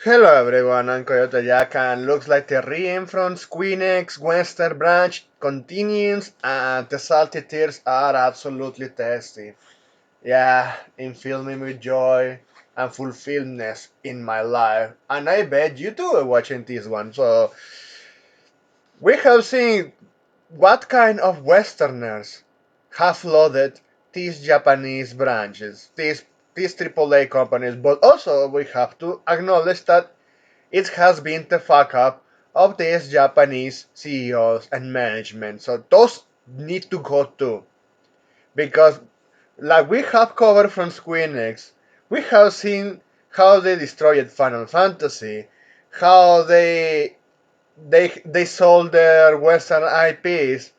Hello everyone, I'm Coyote Jack and looks like the ream from squeenix Western branch continues and the salty tears are absolutely tasty. Yeah, in filming with joy and fulfilledness in my life. And I bet you too are watching this one. So we have seen what kind of Westerners have loaded these Japanese branches, these AAA companies, but also we have to acknowledge that it has been the fuck up of these Japanese CEOs and management. So those need to go too. Because like we have covered from squeenix, we have seen how they destroyed Final Fantasy, how they sold their Western IPs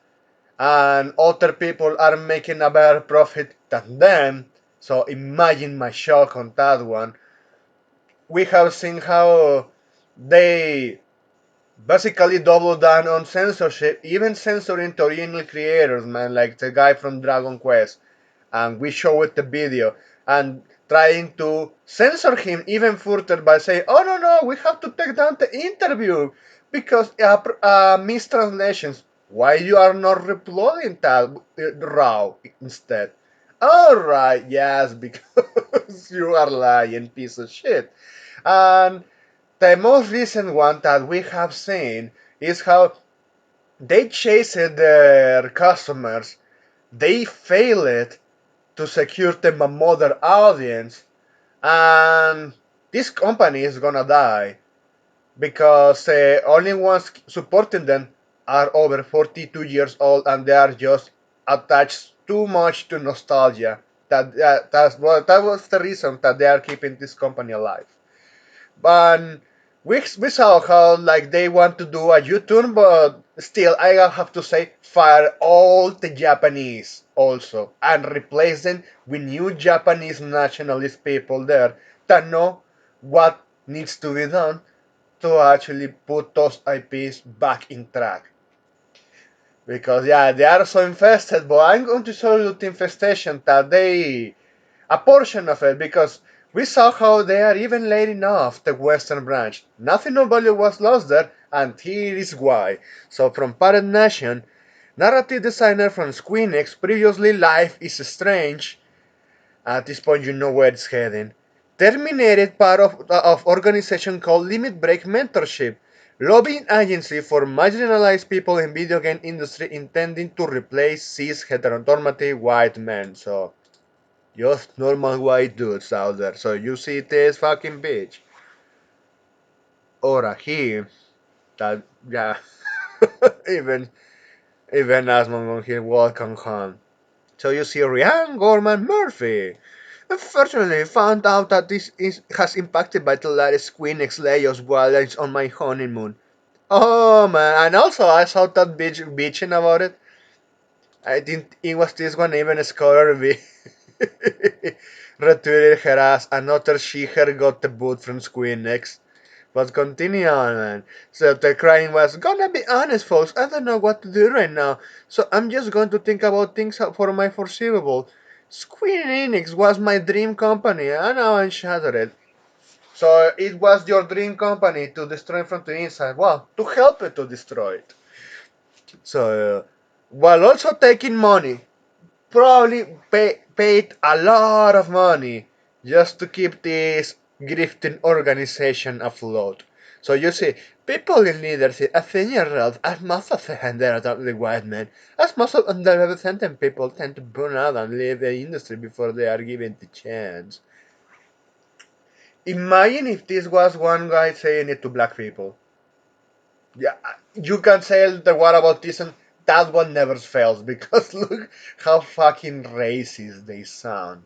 and other people are making a better profit than them. So imagine my shock on that one. We have seen how they basically double down on censorship, even censoring the original creators, man, like the guy from Dragon Quest. And we showed the video and trying to censor him even further by saying, "Oh no, we have to take down the interview because mistranslations. Why you are not uploading that raw instead?" All right, yes, because you are lying, piece of shit. And the most recent one that we have seen is how they chased their customers. They failed to secure them a mother audience, and this company is gonna die because only ones supporting them are over 42 years old and they are just attached too much to nostalgia. That was the reason that they are keeping this company alive. But we saw how like they want to do a U-turn, but still I have to say fire all the Japanese also and replace them with new Japanese nationalist people there that know what needs to be done to actually put those IPs back in track. Because yeah, they are so infested, but I'm going to show you the infestation that they a portion of it because we saw how they are even laying off the western branch. Nothing of value was lost there, and here is why. So from Parent Nation, narrative designer from squeenix, previously Life is Strange, at this point you know where it's heading, terminated part of organization called Limit Break Mentorship, lobbying agency for marginalized people in video game industry intending to replace cis heteronormative white men. So just normal white dudes out there. So you see this fucking bitch. Or a he. That, yeah. even even Asmon on here welcome home. So you see Ryan Gorman Murphy. Unfortunately, found out that has impacted by the latest Queenix layoffs while it's on my honeymoon. Oh man, and also I saw that bitch bitching about it. I think it was this one even a scholar retweeted her as another her got the boot from Squeenix. But continue on, man. So the crying was, gonna be honest, folks, I don't know what to do right now, so I'm just going to think about things for my foreseeable. Squeenix was my dream company, and now I'm shattered. So it was your dream company to destroy from the inside. Well, to help it to destroy it. So, while also taking money, probably paid a lot of money just to keep this grifting organization afloat. So you see, people in leadership at senior roles, as most of the white men, as most of the represented people tend to burn out and leave the industry before they are given the chance. Imagine if this was one guy saying it to black people. Yeah, you can say the what about this and that one never fails because look how fucking racist they sound.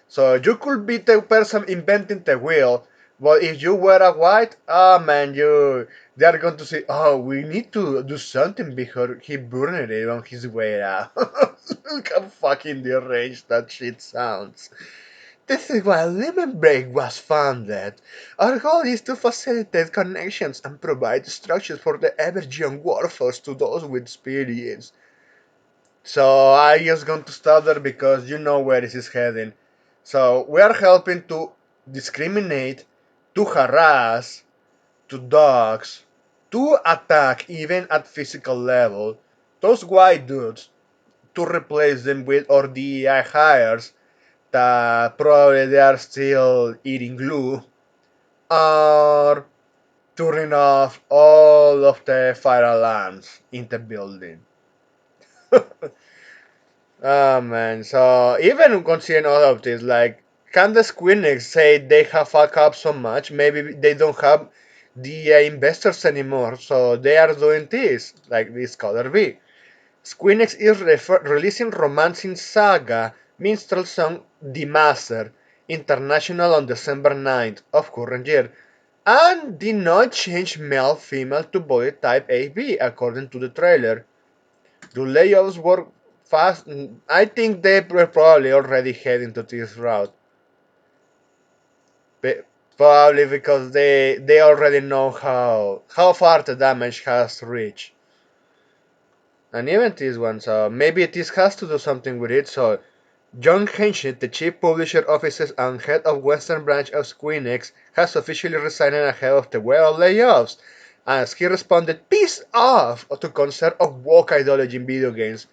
So you could be the person inventing the wheel, but if you were a white, oh man, you they are going to say, oh, we need to do something because he burned it on his way out. Look how fucking deranged that shit sounds. This is why Limit Break was founded. Our goal is to facilitate connections and provide structures for the ever-young workforce to those with experience. So I just going to stop there because you know where this is heading. So we are helping to discriminate to harass, to dogs, to attack even at physical level those white dudes to replace them with our DEI hires that probably they are still eating glue or turning off all of the fire alarms in the building. Oh man, so even considering all of this, like, can the squeenix say they have fucked up so much? Maybe they don't have the investors anymore, so they are doing this, like this color B. Squeenix is releasing romancing saga minstrel song The Master International on December 9th of current year, and did not change male female to body type AB according to the trailer. Do layoffs work fast? I think they were probably already heading to this route. Probably because they already know how far the damage has reached. And even this one, so maybe this has to do something with it. So John Henshin, the chief publisher officer and head of Western branch of squeenix, has officially resigned ahead of the wave of layoffs, as he responded, "Peace off!" to concern of woke ideology in video games.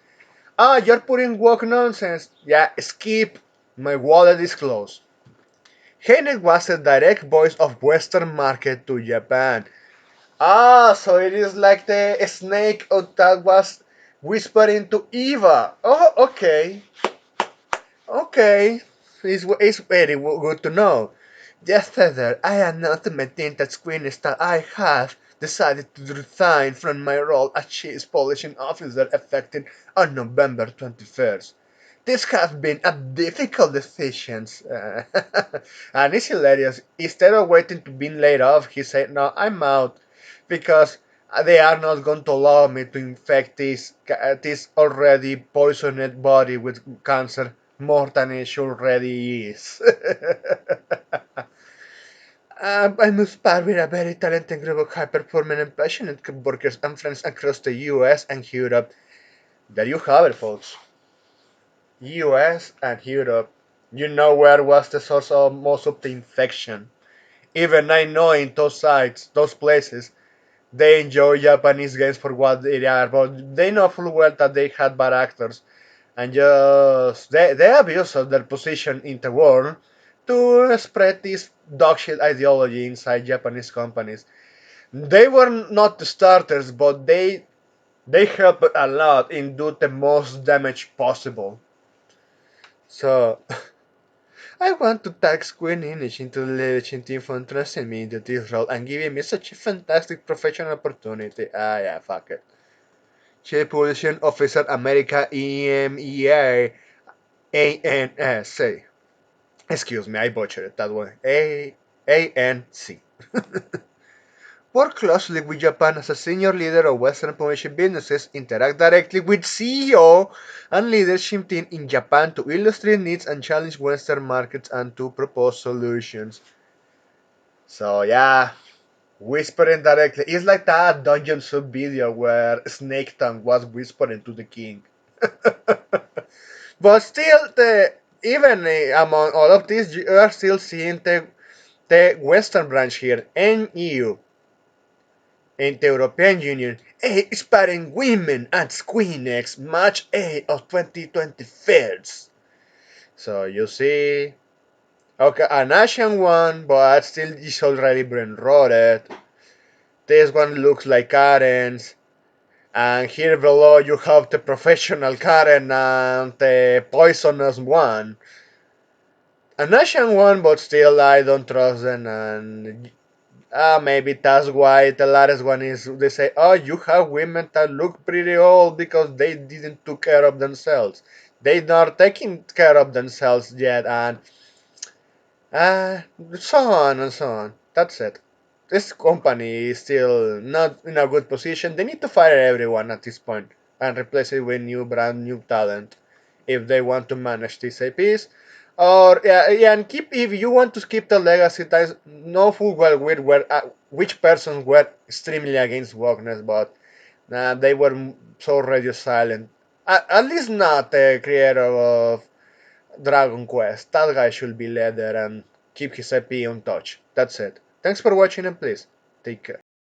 Ah, you're putting woke nonsense. Yeah, skip. My wallet is closed. Hennig was the direct voice of Western market to Japan. Ah, so it is like the snake that was whispering to Eva. Oh, okay. Okay. It's very good to know. Just further, I announced my team that screen is that I have decided to resign from my role as Chief Polishing Officer effective on November 21st. This has been a difficult decision. And it's hilarious. Instead of waiting to be laid off, he said, "No, I'm out because they are not going to allow me to infect this already poisoned body with cancer more than it already is." I must part with a very talented group of high-performing and passionate workers and friends across the US and Europe. There you have it, folks. US and Europe. You know where was the source of most of the infection. Even I know in those sites, those places, they enjoy Japanese games for what they are, but they know full well that they had bad actors and just they abuse of their position in the world to spread this dogshit ideology inside Japanese companies. They were not the starters, but they helped a lot in do the most damage possible. So I want to thank Queen Inch into the leadership team for entrusting me into this role and giving me such a fantastic professional opportunity. Ah yeah, fuck it. Chief Publishing Officer America EMEA ANC. Excuse me, I butchered it that way. ANC. Work closely with Japan as a senior leader of Western publishing businesses, interact directly with CEO and leadership team in Japan to illustrate needs and challenge Western markets and to propose solutions. So yeah, whispering directly. It's like that Dungeon Sub video where Snake Tongue was whispering to the king. But still, even among all of this, you are still seeing the Western branch here, NEU, in the European Union, inspiring women at squeenix March 8 of 2025. So you see, okay, an Asian one, but still is already brain rotted. This one looks like Karen's. And here below you have the professional Karen and the poisonous one. An Asian one, but still I don't trust them. And maybe that's why the latest one is they say, oh, you have women that look pretty old because they didn't took care of themselves. They not taking care of themselves yet, and so on and so on. That's it. This company is still not in a good position. They need to fire everyone at this point and replace it with new brand new talent if they want to manage these APs. Or yeah, and keep if you want to keep the legacy ties, know full well which persons were extremely against wokeness, but they were so radio silent. At least not the creator of Dragon Quest. That guy should be leader and keep his IP untouched. That's it. Thanks for watching and please take care.